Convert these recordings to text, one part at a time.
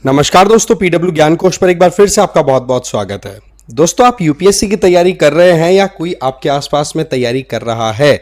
नमस्कार दोस्तों, पीडब्ल्यू ज्ञान कोश पर एक बार फिर से आपका बहुत बहुत स्वागत है। दोस्तों, आप यूपीएससी की तैयारी कर रहे हैं या कोई आपके आसपास में तैयारी कर रहा है,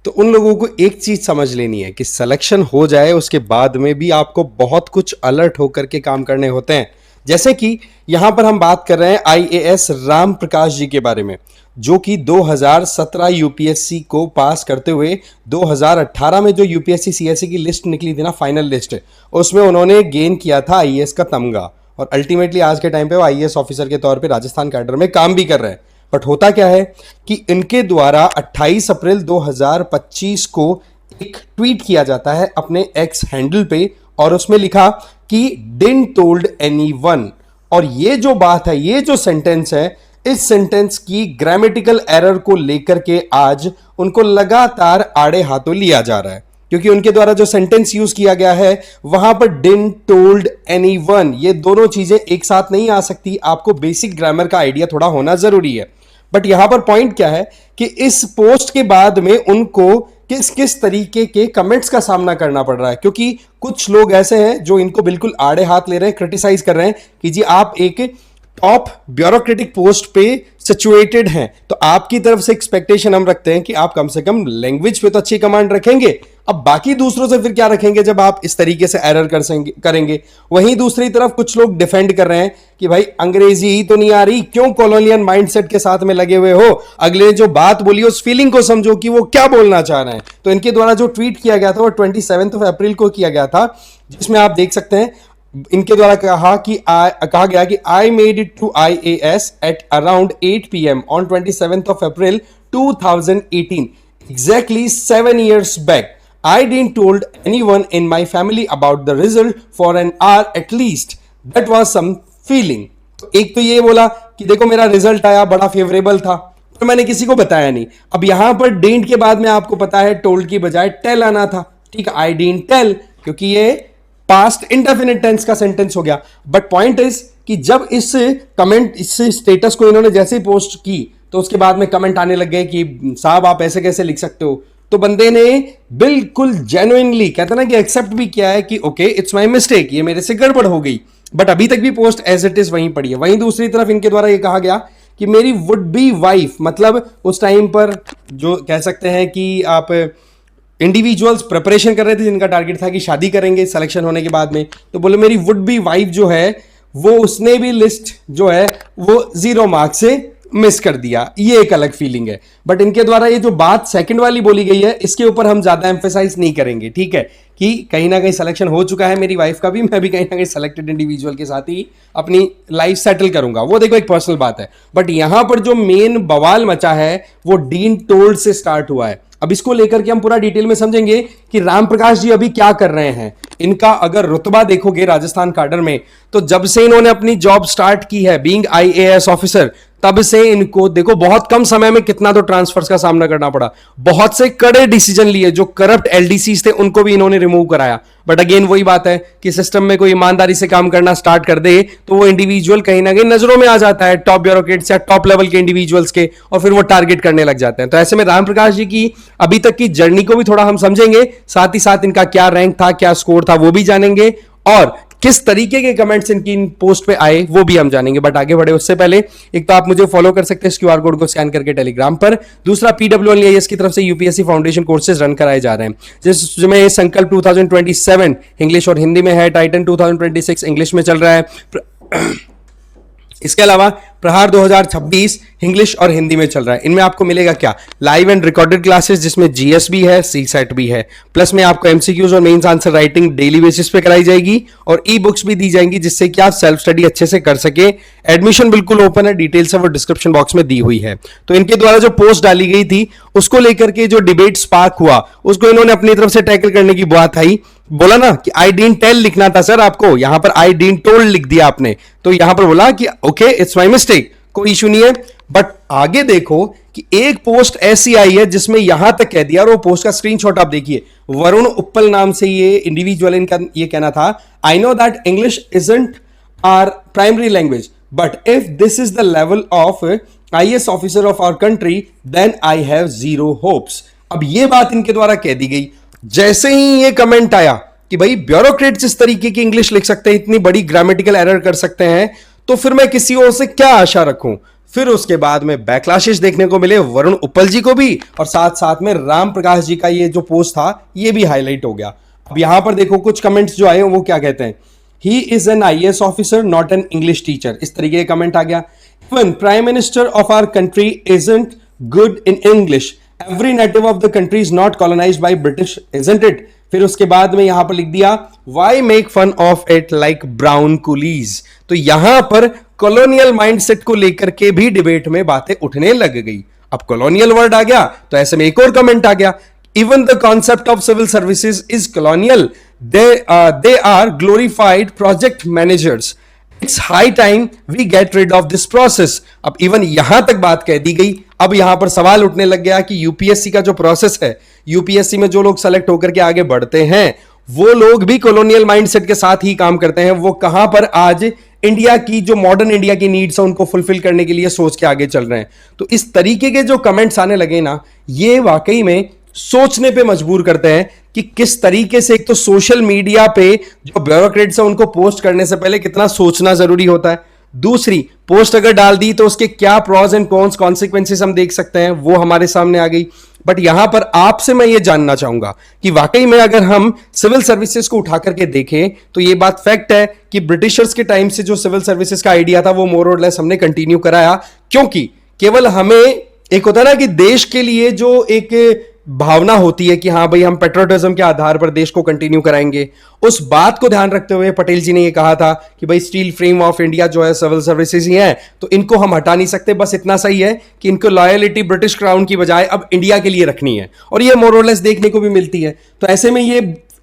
तो उन लोगों को एक चीज समझ लेनी है कि सिलेक्शन हो जाए उसके बाद में भी आपको बहुत कुछ अलर्ट होकर के काम करने होते हैं। जैसे कि यहां पर हम बात कर रहे हैं आईएएस राम प्रकाश जी के बारे में, जो कि 2017 यूपीएससी को पास करते हुए 2018 में जो यूपीएससी सीएससी की लिस्ट निकली थी ना, फाइनल लिस्ट, उसमें उन्होंने गेन किया था आईएएस का तमगा और अल्टीमेटली आज के टाइम पे वो आईएएस ऑफिसर के तौर पे राजस्थान कैडर में काम भी कर रहे हैं। बट होता क्या है कि इनके द्वारा 28 अप्रैल 2025 को एक ट्वीट किया जाता है अपने एक्स हैंडल पे और उसमें लिखा कि डिडंट टोल्ड एनीवन। और ये जो बात है, ये जो सेंटेंस है, इस सेंटेंस की ग्रामेटिकल एरर को लेकर के आज उनको लगातार आड़े हाथों लिया जा रहा है, क्योंकि उनके द्वारा जो सेंटेंस यूज किया गया है वहां पर डिडंट टोल्ड एनीवन, ये दोनों चीजें एक साथ नहीं आ सकती। आपको बेसिक ग्रामर का आइडिया थोड़ा होना जरूरी है। बट यहां पर पॉइंट क्या है कि इस पोस्ट के बाद में उनको किस किस तरीके के कमेंट्स का सामना करना पड़ रहा है, क्योंकि कुछ लोग ऐसे हैं जो इनको बिल्कुल आड़े हाथ ले रहे हैं, क्रिटिसाइज कर रहे हैं कि जी आप एक टॉप ब्यूरोक्रेटिक पोस्ट पे सिचुएटेड हैं, तो आपकी तरफ से एक्सपेक्टेशन हम रखते हैं कि आप कम से कम लैंग्वेज पे तो अच्छी कमांड रखेंगे। अब बाकी दूसरों से फिर क्या रखेंगे जब आप इस तरीके से एरर करेंगे। वहीं दूसरी तरफ कुछ लोग डिफेंड कर रहे हैं कि भाई अंग्रेजी ही तो नहीं आ रही, क्यों कॉलोनियल माइंडसेट के साथ में लगे हुए हो, अगले ने जो बात बोली उस फीलिंग को समझो कि वो क्या बोलना चाह रहे हैं। तो इनके द्वारा जो ट्वीट किया गया था वो 27 अप्रैल को किया गया था, जिसमें आप देख सकते हैं इनके द्वारा कहा गया कि I made it to IAS at around 8 PM on 27 April 2018, exactly 7 years back. I didn't told anyone in my family about the result for an hour at least. That was some feeling. तो एक तो ये बोला कि देखो मेरा result आया, बड़ा फेवरेबल था, पर मैंने किसी को बताया नहीं। अब यहां पर डिडंट के बाद में आपको पता है टोल्ड की बजाय टेल आना था, ठीक है, आई डिडंट टेल, क्योंकि ये पास्ट इंडेफिनिट टेंस का सेंटेंस हो गया। बट पॉइंट इज कि जब इस स्टेटस को इन्होंने जैसे ही पोस्ट की तो उसके बाद में कमेंट आने लग गए कि साहब आप ऐसे कैसे लिख सकते हो। तो बंदे ने बिल्कुल जेन्युइनली, कहते ना कि एक्सेप्ट भी किया है कि ओके इट्स माय मिस्टेक, ये मेरे से गड़बड़ हो गई। बट अभी तक भी पोस्ट एज इट इज वहीं पड़ी है। वहीं दूसरी तरफ इनके द्वारा ये कहा गया कि मेरी वुड बी वाइफ, मतलब उस टाइम पर जो कह सकते हैं कि आप इंडिविजुअल्स प्रिपरेशन कर रहे थे जिनका टारगेट था कि शादी करेंगे सिलेक्शन होने के बाद में, तो बोले मेरी वुड बी वाइफ जो है वो उसने भी लिस्ट जो है वो 0 मार्क्स से मिस कर दिया। ये एक अलग फीलिंग है। बट इनके द्वारा ये जो बात सेकंड वाली बोली गई है इसके ऊपर हम ज्यादा एम्फेसाइज नहीं करेंगे, ठीक है, कि कहीं ना कहीं सिलेक्शन हो चुका है मेरी वाइफ का भी, मैं भी कहीं ना कहीं सेलेक्टेड इंडिविजुअल के साथ ही अपनी लाइफ सेटल करूंगा, वो देखो एक पर्सनल बात है। बट यहां पर जो मेन बवाल मचा है वो डिडंट टोल्ड से स्टार्ट हुआ है। अब इसको लेकर के हम पूरा डिटेल में समझेंगे कि राम प्रकाश जी अभी क्या कर रहे हैं। इनका अगर रुतबा देखोगे राजस्थान कैडर में, तो जब से इन्होंने अपनी जॉब स्टार्ट की है बीइंग आईएएस ऑफिसर, तब से इनको देखो बहुत कम समय में कितना तो ट्रांसफर्स का सामना करना पड़ा, बहुत से कड़े डिसीजन लिए, जो करप्ट एलडीसीज थे उनको भी इन्होंने रिमूव कराया। बट अगेन वही बात है कि सिस्टम में कोई ईमानदारी से काम करना स्टार्ट कर दे तो वो इंडिविजुअल कहीं ना कहीं नजरों में आ जाता है टॉप ब्यूरोक्रेट्स या टॉप लेवल के इंडिविजुअल्स के, और फिर वो टारगेट करने लग जाते हैं। तो ऐसे में राम प्रकाश जी की अभी तक की जर्नी को भी थोड़ा हम समझेंगे, साथ ही साथ इनका क्या रैंक था, क्या स्कोर था वो भी जानेंगे, और किस तरीके के कमेंट्स इनकी इन पोस्ट पे आए वो भी हम जानेंगे। बट आगे बढ़े उससे पहले एक तो आप मुझे फॉलो कर सकते हैं इस क्यूआर कोड को स्कैन करके टेलीग्राम पर। दूसरा, पीडब्ल्यूआईएएस की तरफ से यूपीएससी फाउंडेशन कोर्सेज रन कराए जा रहे हैं, जिसमें संकल्प 2027 इंग्लिश और हिंदी में है, टाइटन 2026 इंग्लिश में चल रहा है, इसके अलावा प्रहार 2026 इंग्लिश और हिंदी में चल रहा है। इनमें आपको मिलेगा क्या, लाइव एंड रिकॉर्डेड क्लासेस जिसमें जीएस भी है, सीसेट भी है, प्लस में आपको एमसीक्यूज और mains answer writing daily basis पे कराई जाएगी, और ई बुक्स भी दी जाएंगी जिससे कि आप सेल्फ स्टडी अच्छे से कर सके। एडमिशन बिल्कुल ओपन है, डिटेल्स है वो डिस्क्रिप्शन बॉक्स में दी हुई है। तो इनके द्वारा जो पोस्ट डाली गई थी उसको लेकर के जो डिबेट स्पार्क हुआ उसको इन्होंने अपनी तरफ से टैकल करने की बात आई। बोला ना कि आई डिडंट टेल लिखना था सर आपको, यहां पर आई डिडंट टोल्ड लिख दिया आपने, तो यहां पर बोला कि ओके इट्स माय मिस्टेक, कोई इशू नहीं है। बट आगे देखो कि एक पोस्ट ऐसी आई है जिसमें यहां तक कह दिया, और वो पोस्ट का स्क्रीनशॉट आप देखिए, वरुण उप्पल नाम से ये इंडिविजुअल, इनका ये कहना था, I know that English isn't our primary language, but if this is the level of IAS officer of our country then I have 0 hopes. अब ये बात इनके द्वारा कह दी गई। जैसे ही ये कमेंट आया कि भाई ब्यूरोक्रेट्स इस तरीके की इंग्लिश लिख सकते हैं, इतनी बड़ी ग्रामेटिकल एरर कर सकते हैं, तो फिर मैं किसी और से क्या आशा रखूं। फिर उसके बाद में बैकलैशेस देखने को मिले वरुण उपल जी को भी, और साथ साथ में राम प्रकाश जी का ये जो पोस्ट था ये भी हाईलाइट हो गया। अब यहां पर देखो कुछ कमेंट्स जो आए वो क्या कहते हैं, he is an IAS officer not an English teacher, इस तरीके का कमेंट आ गया। Even prime minister of our country isn't good in English, every native of the country is not colonised by British, isn't it. फिर उसके बाद में यहां पर लिख दिया why make fun of it like brown coolies. तो यहां पर कॉलोनियल माइंडसेट को लेकर के भी डिबेट में बातें उठने लग गई। अब कॉलोनियल वर्ड आ गया तो ऐसे में एक और कमेंट आ गया, even the concept of civil services is colonial. They are glorified project managers. It's high time we get rid of this process. अब इवन यहां तक बात कह दी गई। अब यहां पर सवाल उठने लग गया कि यूपीएससी का जो प्रोसेस है, यूपीएससी में जो लोग सेलेक्ट होकर के आगे बढ़ते हैं वो लोग भी कॉलोनियल माइंडसेट के साथ ही काम करते हैं। वो कहां पर आज इंडिया की जो मॉडर्न इंडिया की नीड्स है उनको फुलफिल करने के लिए सोच के आगे चल रहे हैं। तो इस तरीके के जो कमेंट्स आने लगे ना, ये वाकई में सोचने पे मजबूर करते हैं कि किस तरीके से, एक तो सोशल मीडिया पे जो ब्यूरोक्रेट्स है उनको पोस्ट करने से पहले कितना सोचना जरूरी होता है, दूसरी पोस्ट अगर डाल दी तो उसके क्या प्रॉज एंड कॉन्स कॉन्सिक्वेंसेस हम देख सकते हैं वो हमारे सामने आ गई। बट यहां पर आपसे मैं ये जानना चाहूंगा कि वाकई में अगर हम सिविल सर्विसेज को उठा करके देखें तो ये बात फैक्ट है कि ब्रिटिशर्स के टाइम से जो सिविल सर्विसेज का आइडिया था वो मोर और लेस हमने कंटिन्यू कराया, क्योंकि केवल हमें एक होता है ना कि देश के लिए जो एक भावना होती है कि हाँ भाई हम पेट्रोटिज्म के आधार पर देश को कंटिन्यू कराएंगे, उस बात को ध्यान रखते हुए पटेल जी ने ये कहा था कि भाई स्टील फ्रेम ऑफ इंडिया जो है सिविल सर्विसेज ही है, तो इनको हम हटा नहीं सकते, बस इतना सही है कि इनको लॉयलिटी ब्रिटिश क्राउन की बजाय अब इंडिया के लिए रखनी है, और ये मोर और लेस देखने को भी मिलती है। तो ऐसे में ये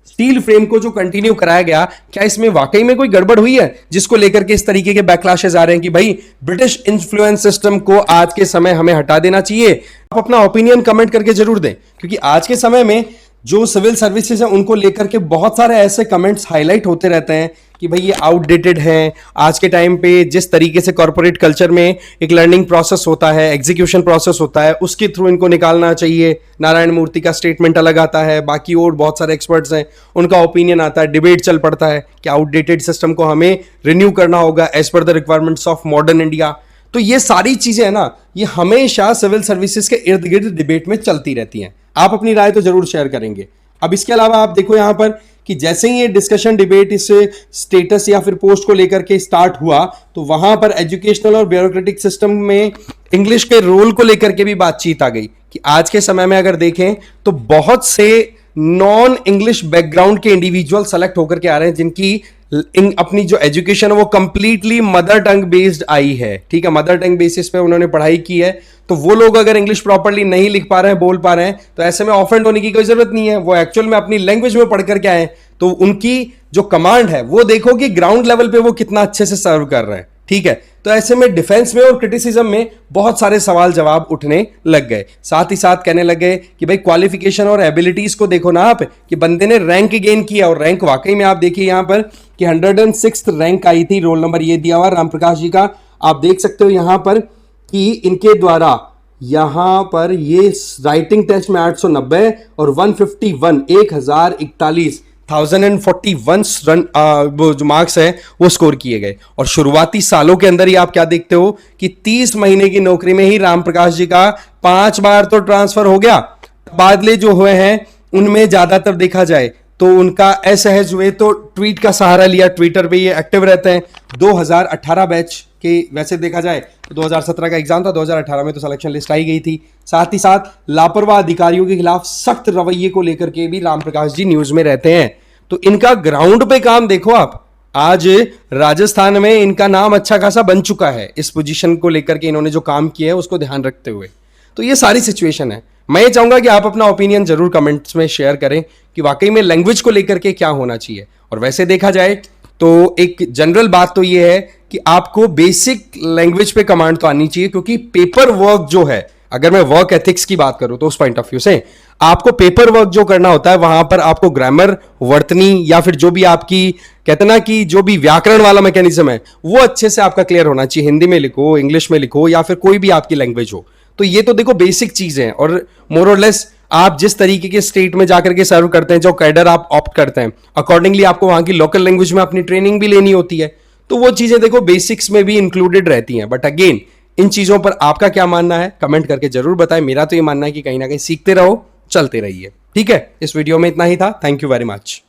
स्टील फ्रेम को जो कंटिन्यू कराया गया, क्या इसमें वाकई में कोई गड़बड़ हुई है जिसको लेकर के इस तरीके के बैकलैशेस आ रहे हैं कि भाई ब्रिटिश इन्फ्लुएंस सिस्टम को आज के समय हमें हटा देना चाहिए? आप अपना ओपिनियन कमेंट करके जरूर दें, क्योंकि आज के समय में जो सिविल सर्विसेज है उनको लेकर के बहुत सारे ऐसे कमेंट्स हाईलाइट होते रहते हैं कि भाई ये आउटडेटेड हैं। आज के टाइम पे जिस तरीके से कॉर्पोरेट कल्चर में एक लर्निंग प्रोसेस होता है, एग्जीक्यूशन प्रोसेस होता है, उसके थ्रू इनको निकालना चाहिए। नारायण मूर्ति का स्टेटमेंट अलग आता है, बाकी और बहुत सारे एक्सपर्ट्स हैं उनका ओपिनियन आता है, डिबेट चल पड़ता है कि आउटडेटेड सिस्टम को हमें रिन्यू करना होगा as per the requirements of modern India. तो ये सारी चीजें है ना, ये हमेशा सिविल सर्विसेज के इर्द गिर्द डिबेट में चलती रहती हैं। आप अपनी राय तो जरूर शेयर करेंगे। अब इसके अलावा आप देखो यहां पर कि जैसे ही ये डिस्कशन डिबेट इस स्टेटस या फिर पोस्ट को लेकर के स्टार्ट हुआ, तो वहां पर एजुकेशनल और ब्यूरोक्रेटिक सिस्टम में इंग्लिश के रोल को लेकर के भी बातचीत आ गई कि आज के समय में अगर देखें तो बहुत से नॉन इंग्लिश बैकग्राउंड के इंडिविजुअल सेलेक्ट होकर के आ रहे हैं जिनकी अपनी जो एजुकेशन है वो completely mother tongue based I है। ठीक है, मदर टंग बेसिस पे उन्होंने पढ़ाई की है। तो वो लोग अगर इंग्लिश प्रॉपर्ली नहीं लिख पा रहे हैं, बोल पा रहे हैं, तो ऐसे में ऑफेंड होने की कोई जरूरत नहीं है। वो एक्चुअल में अपनी लैंग्वेज में पढ़ करके आए, तो उनकी जो कमांड है वो देखो कि ग्राउंड लेवल पे वो कितना अच्छे से सर्व कर रहे हैं। ठीक है, तो ऐसे में डिफेंस में और क्रिटिसिज्म में बहुत सारे सवाल जवाब उठने लग गए। साथ ही साथ कहने लग गए कि भाई क्वालिफिकेशन और एबिलिटीज को देखो ना आप, कि बंदे ने रैंक गेन किया, और रैंक वाकई में आप देखिए यहां पर कि 106 रैंक आई थी, रोल नंबर ये दिया हुआ राम प्रकाश जी का। आप देख सकते हो यहां पर कि इनके द्वारा यहां पर ये राइटिंग टेस्ट में 890 और 151 1041 रन वो जो मार्क्स है वो स्कोर किए गए। और शुरुआती सालों के अंदर ही आप क्या देखते हो कि 30 महीने की नौकरी में ही राम प्रकाश जी का 5 बार तो ट्रांसफर हो गया। तबादले जो हुए हैं उनमें ज्यादातर देखा जाए तो उनका असहज हुए तो ट्वीट का सहारा लिया, ट्विटर पे ये एक्टिव रहते हैं। 2018 बैच के वैसे देखा जाए तो 2017 का एग्जाम था, 2018 में तो सिलेक्शन लिस्ट आई गई थी। साथ ही साथ लापरवाह अधिकारियों के खिलाफ सख्त रवैये को लेकर के भी राम प्रकाश जी न्यूज में रहते हैं। तो इनका ग्राउंड पे काम देखो आप, आज राजस्थान में इनका नाम अच्छा खासा बन चुका है इस पोजीशन को लेकर के इन्होंने जो काम किया है उसको ध्यान रखते हुए। तो ये सारी सिचुएशन है। मैं ये चाहूंगा कि आप अपना ओपिनियन जरूर कमेंट्स में शेयर करें कि वाकई में लैंग्वेज को लेकर के क्या होना चाहिए। और वैसे देखा जाए तो एक जनरल बात तो ये है कि आपको बेसिक लैंग्वेज पे कमांड तो आनी चाहिए, क्योंकि पेपर वर्क जो है, अगर मैं वर्क एथिक्स की बात करूं तो उस पॉइंट ऑफ व्यू से आपको पेपर वर्क जो करना होता है वहां पर आपको ग्रामर, वर्तनी या फिर जो भी आपकी कहते ना कि जो भी व्याकरण वाला मैकेनिज्म है वो अच्छे से आपका क्लियर होना चाहिए। हिंदी में लिखो, इंग्लिश में लिखो या फिर कोई भी आपकी लैंग्वेज हो। तो ये तो देखो बेसिक चीजें हैं और मोर और लेस आप जिस तरीके के स्टेट में जाकर के सर्व करते हैं, जो कैडर आप ऑप्ट करते हैं, अकॉर्डिंगली आपको वहां की लोकल लैंग्वेज में अपनी ट्रेनिंग भी लेनी होती है। तो वो चीजें देखो बेसिक्स में भी इंक्लूडेड रहती हैं। बट अगेन, इन चीजों पर आपका क्या मानना है कमेंट करके जरूर बताएं। मेरा तो ये मानना है कि कहीं ना कहीं सीखते रहो, चलते रहिए। ठीक है, इस वीडियो में इतना ही था। Thank you very much.